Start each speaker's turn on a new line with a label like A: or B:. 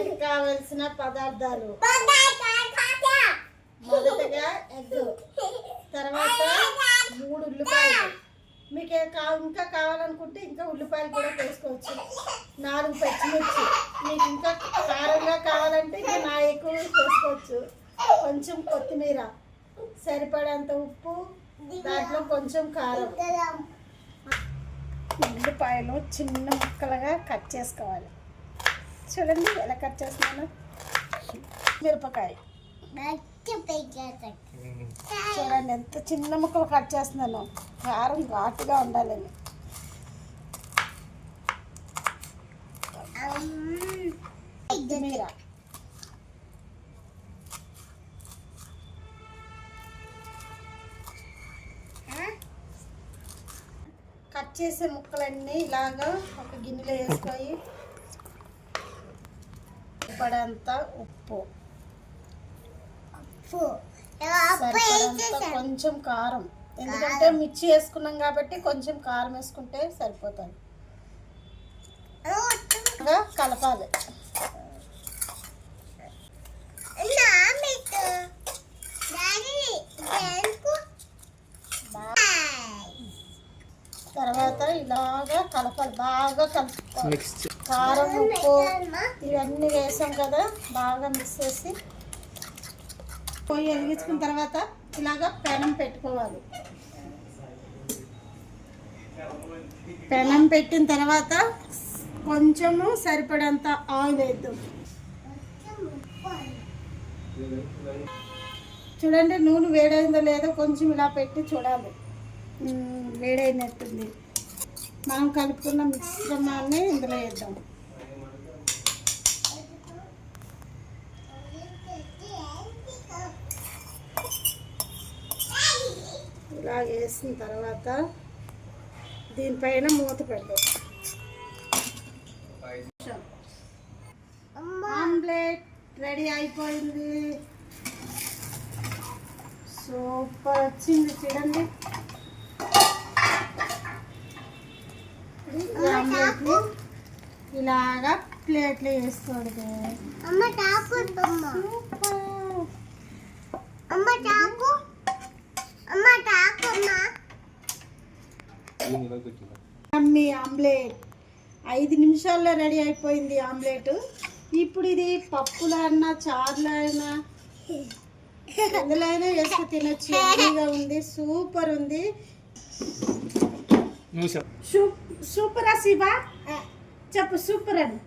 A: Omelette కావలసిన పదార్థాలు మొదటగా ఎగ్, తర్వాత 3 ఉల్లిపాయలు, మీకు ఇంకా కావాలనుకుంటే ఇంకా ఉల్లిపాయలు కూడా వేసుకోవచ్చు, 4 పచ్చిమిర్చి, మీకు ఇంకా కారంగా కావాలంటే ఇంకా నా ఎక్కువ వేసుకోవచ్చు, కొంచెం కొత్తిమీర, సరిపడంత ఉప్పు, దాంట్లో కొంచెం కారం. ఉల్లిపాయలు చిన్న ముక్కలుగా కట్ చేసుకోవాలి. చూడండి ఎలా కట్ చేస్తున్నాను. మిరపకాయ చూడండి ఎంత చిన్న ముక్కలు కట్ చేస్తున్నాను, కారం ఘాటుగా ఉండాలని. కొత్తిమీర, కట్ చేసే ముక్కలన్నీ ఇలాగా ఒక గిన్నెలో వేసుకొని పడంత ఉప్పు, సరిపడంత కొంచెం కారం, ఎందుకంటే మిర్చి వేసుకున్నాం కాబట్టి కొంచెం కారం వేసుకుంటే సరిపోతుంది. కలపాలి. తర్వాత ఇలాగా కలపాలి, బాగా కలుపుకోవాలి. కారం ఉప్పు ఇవన్నీ వేసాం కదా, బాగా మిక్స్ చేసి పొయ్యి వెలిగించుకున్న తర్వాత ఇలాగా పెనం పెట్టుకోవాలి. పెనం పెట్టిన తర్వాత కొంచెము సరిపడంత ఆయిల్ వేద్దాం. చూడండి నూనె వేడైందో లేదో కొంచెం ఇలా పెట్టి చూడాలి, వేడైనట్టుంది. మనం కలుపుకున్న మిశ్రమాన్ని ఇందులో వేద్దాం. ఇలా వేసిన తర్వాత దీనిపైన మూత పెడదాం. ఆమ్లెట్ రెడీ అయిపోయింది. సూపర్ వచ్చింది చూడండి. ఆమ్లెట్ని ఇలాగా ప్లేట్లో వేసుకోండి. మమ్మీ ఆమ్లెట్ 5 నిమిషాల్లో రెడీ అయిపోయింది ఆమ్లెట్. ఇప్పుడు ఇది పప్పులో అయినా చారులో అయినా ఎందులో అయినా వేసుకు తినొచ్చు. హెల్దీగా ఉంది, సూపర్ ఉంది. సూపరా శివ చెప్పు, సూపర్ అని.